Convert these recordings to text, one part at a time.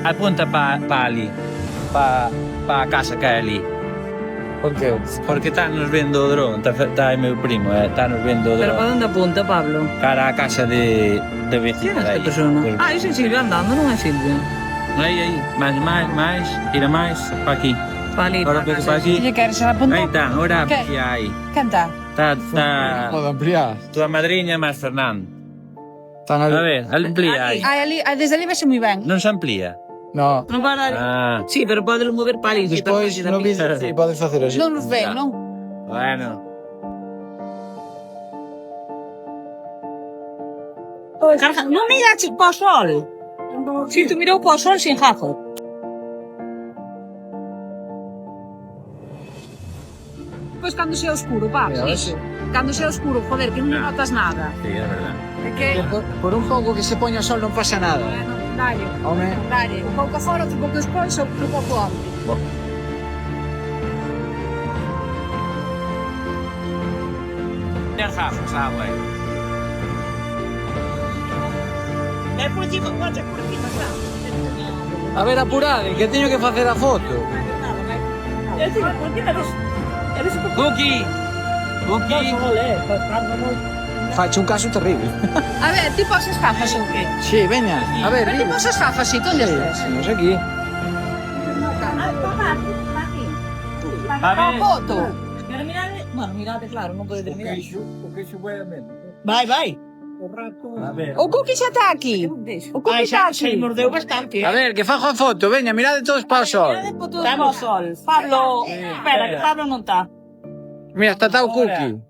Apunta para ali. Para a casa que é ali. ¿Por qué? Porque estános vendo o dron. Está aí meu primo, estános vendo o ¿Pero para dron. dónde apunta, Pablo? Cara a casa de ¿Quién vecina es de esta aí. persona? Ah, ese es Silvio andando, non é Silvio. Aí, máis, tira máis, para aquí. Para ali, Ahora para para casa. aquí. ¿Qué quieres? ¿Apuntar? Aí está, ahora ¿Qué? aquí aí. Canta. Está Puedo ampliar. tua madriña máis Fernando. Están A ahí. ver, amplía aí. Desde ali vese moi ben. Non se amplía. No. Non para ali. Ah, Sí, pero podelo mover para ali. Después no vídeo sí, puedes hacer así. Non nos ven, Ya. non? bueno. Carga, non miraches para o sol. Si, tú mirou para o sol sin jazo. Pois cando sea oscuro, pa. Mira, a ver si- Cando sea oscuro, joder, que non notas nada. Sí, é verdade. É que... Por un pouco que se poña o sol non pasa nada. Bueno, dalle, Home, dalle. Un pouco fora, outro pouco despois, outro pouco antes. Ter gafas, güey. É por ti que pode curtir, a ver, apurade, que teño que facer a foto. Eu digo, por que eres un pouco... Buki! Buki! Fache un caso terrible. A ver, ti poses gafas ou que? Sí, veña, a ver, Pero ti vive. poses gafas, si, onde estes? Sí, non sei aquí. A Para ver, foto. Pero mirade, bueno, mirade, claro, non pode terminar. O queixo vai a menos. Vai. a ver. O Cookie xa está aquí. O Cookie Ai, está xa se aquí. mordeu bastante. A ver, que fajo a foto, veña, mirade todos para o sol. Estamos sol. Pablo, espera, que Pablo non está. Mira, está o cookie.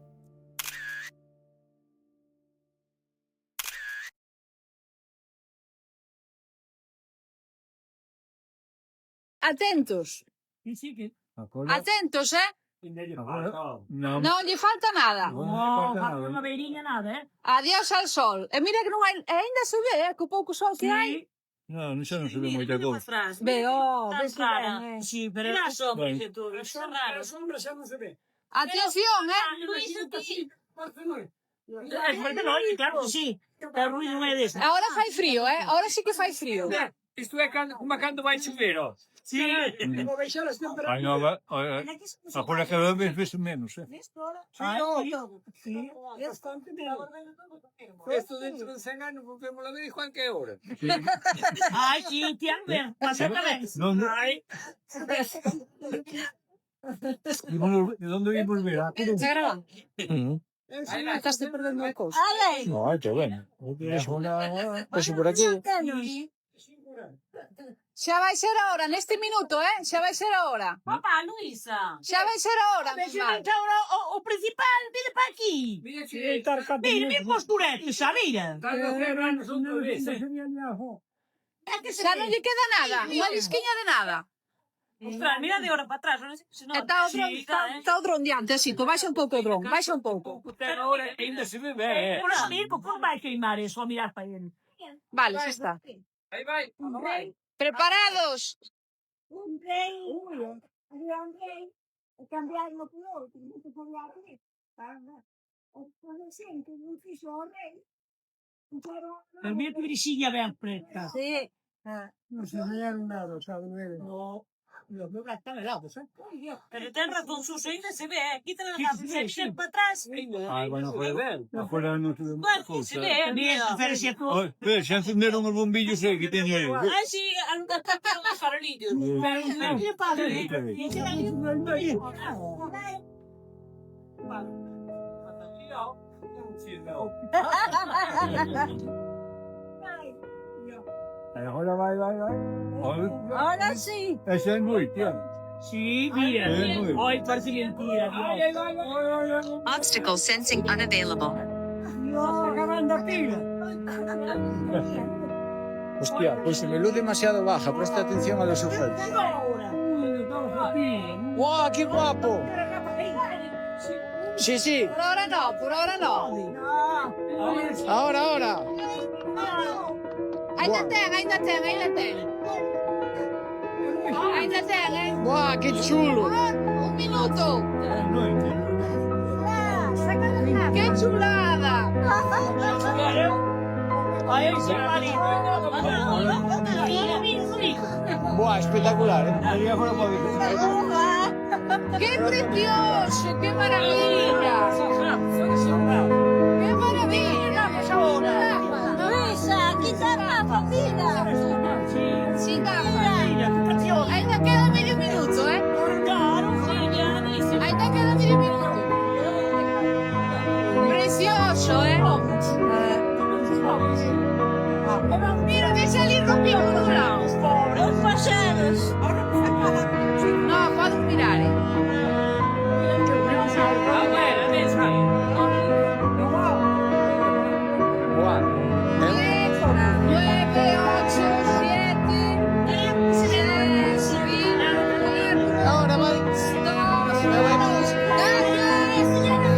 Atentos. Atentos, No, Non lle falta nada. Non, non veirinha nada, Adiós al sol. E mira que non hai... E ainda se ve, que o pouco sol que hai. no, xa non se ve moita cousa. Ve, oh, Tan ves que rara. ben, Sí, pero era sombra, que tú, está raro. Atención, Es porque no, claro, sí. Pero ruido non é dese. Ahora fai frío, Ahora sí que fai frío. Isto é como cando vai chover, ó. Sí. Ai, no, agora cada vez menos, Sí. Bastante menos. Esto dentro de 100 anos volvemos a ver igual que ahora. Ai, sí, tían ver. Pasa tamén. Non, Ai. ¿de dónde vimos ver? Está grabando? Estás te perdendo a cousa. Ale. No, está bueno. Pois por aquí. Xa vai ser a hora, neste minuto, Xa vai ser a hora. Papá, Luisa. Xa vai ser a hora, Pero mi se mal. non está ahora o principal, vide para aquí. Mira, mi posturete, xa, mira. É que se Xa non lle queda nada, unha lisquiña de nada. Ostras, mira de hora para atrás, non sei se non. Está o dron, está o dron diante, así, tú baixa un pouco o dron, baixa un pouco. Ahora ainda se ve ben, Por salir, por vai queimar eso, a mirar para ele. Vale, xa está. Aí vai. Preparados. Un rei, había un rei, e cambiaron por outro, non se podía abrir. Pode ser que non fixo o rei. Pero mira que brixiña ben preta. Sí. Non se veían nada, sabe? No. Los meus están helados, Pero ten razón, Suso, ainda se ve, quítale las gafas, se viene para atrás. Ai, bueno, foi ben. Afuera non se ve Bueno, se ve, mira, pero se tú... Pero xa encenderon os bombillos que teño aí. Ah, sí, anda tapando os farolillos. Pero non é padre. Agora vai. Ahora sí. Esa é noite, Sí, mira. Ay, parece mentira. Obstacle sensing unavailable. Hostia, pues se me luz demasiado baja, presta atención a los efectos. ¡Wow, qué guapo! Sí, sí, Por ahora no, por ahora no. ahora. Ainda ten. Ainda ten, ¡Wow, qué chulo! Un minuto. ¡Qué chulada! Ay, ese marido. spettacolare. Arriva fuori un po' di... Che precioso, che meraviglia! Che meraviglia! Luisa, chitarra bambina. Sì, dai. Hai da che da medio minuto, eh? Hai da che da medio minuto. Precioso, eh? Mira, che c'è lì proprio là. Los paseros. No, fallo mirare. Nueve, ocho, siete, seis, Ahora vai. dos,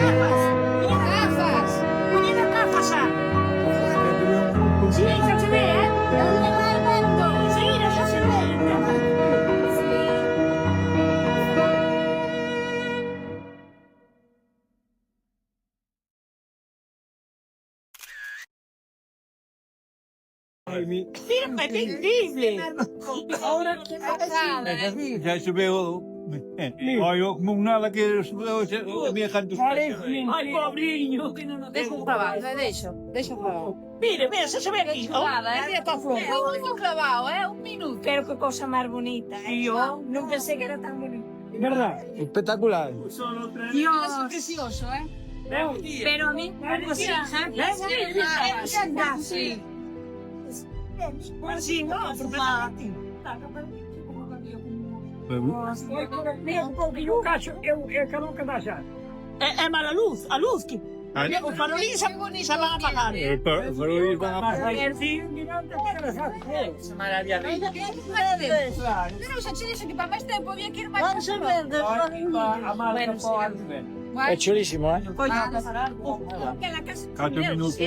gafas. Menina Cafasa. Sì, faccio vedere, eh? Sì, lasciate vedere. Firma, è incredibile. Ora che Zij ze wel. Maar ook moet na een keer meer gaan doen. Ai, pobrinho, che non Deixa eu falar, deixa eu falar. Mira, mira, se vê aqui. Mira para fora. É o único clavado, é un minuto. Pero qué cosa más bonita. Yo no pensé que era tan bonita. Verdade. Spettacolare. Dios, es precioso, ¿eh? Pero a mí, pues hija, Sí. Ma sì, no, un pochino caccio e canocca da già. Ma la luz che abbiamo fatto lì, sa va a pagare. Voor jullie van Pero se ci dice che per me stai un po' via che non vamos a ver. Bueno, È bellissimo, eh? Que la casa. 4 minuti.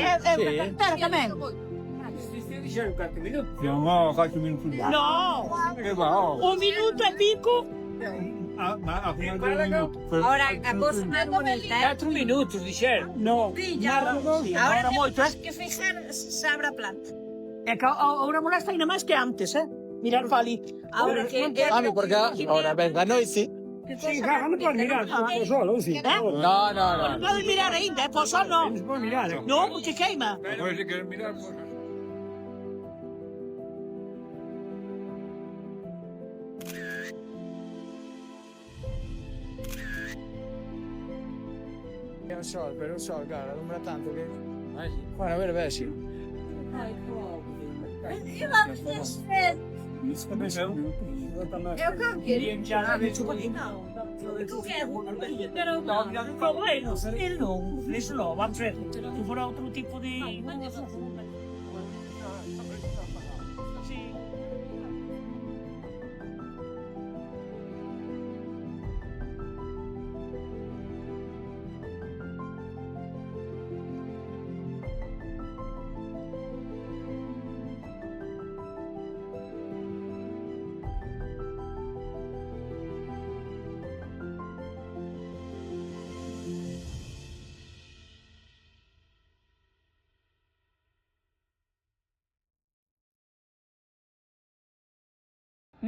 Sì. No, 4 minuti. no, Che va? un minuto e pico. Ma a fine del minuto. Ahora, la cosa más bonita, ¿eh? 4 minuti, dice. No. Ahora molto, tenemos que fijar si habrá planta. Ecco, ora non la fai más que antes, eh? Mirar fali. Ahora que... Perché ora venga noi sì. Sì, non puoi mirare, solo così. No, no, Non puoi mirare ainda, posso no? Non si può mirare. No, perché queima. Poi si che mirare. Però so, cara, non me la tanto che... Guarda, vero, vero, sì. Eu canquei. No, va ci vorrà altro tipo di... Sì.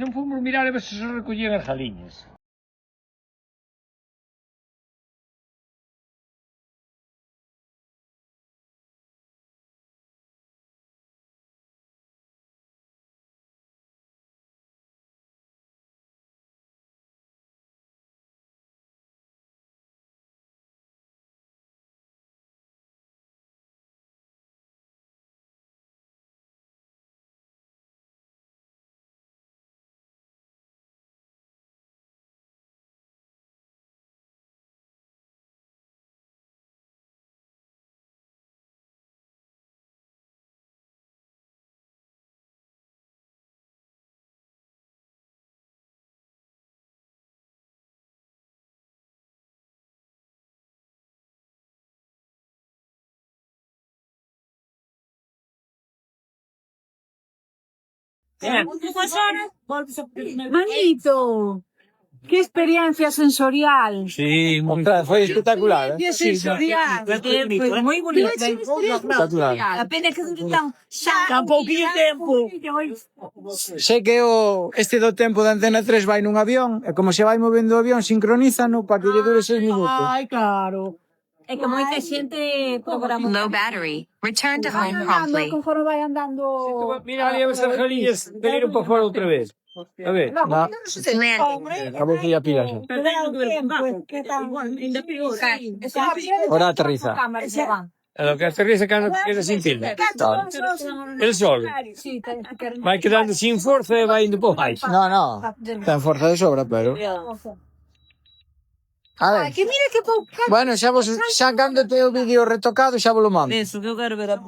Non fomos mirar a ver se recollían as galiñas. Bonito. Qué experiencia sensorial. Sí, foi espectacular. Qué sensorial. Fue muy bonito. Espectacular. La pena que dure tan Tan pouquinho tempo. Sei que este do tempo da Antena 3 vai nun avión, e como se vai movendo o avión, sincronízano para que lle dure 6 minutos. Ai, claro. É que moita xente programa. Low battery. Return to home promptly. Conforme vai andando. Mira ali as argaliñas veniron para fora outra vez. A ver, Landing. acabou que ya pilas. Ahora aterriza. Lo que aterriza cando queda sin pila. El sol. Vai quedando sin forza e vai indo por baixo. No. Ten forza de sobra, pero... A ver. Que mira que pouco. Bueno, xa cando te o vídeo retocado, xa vos lo mando. Penso que eu quero ver a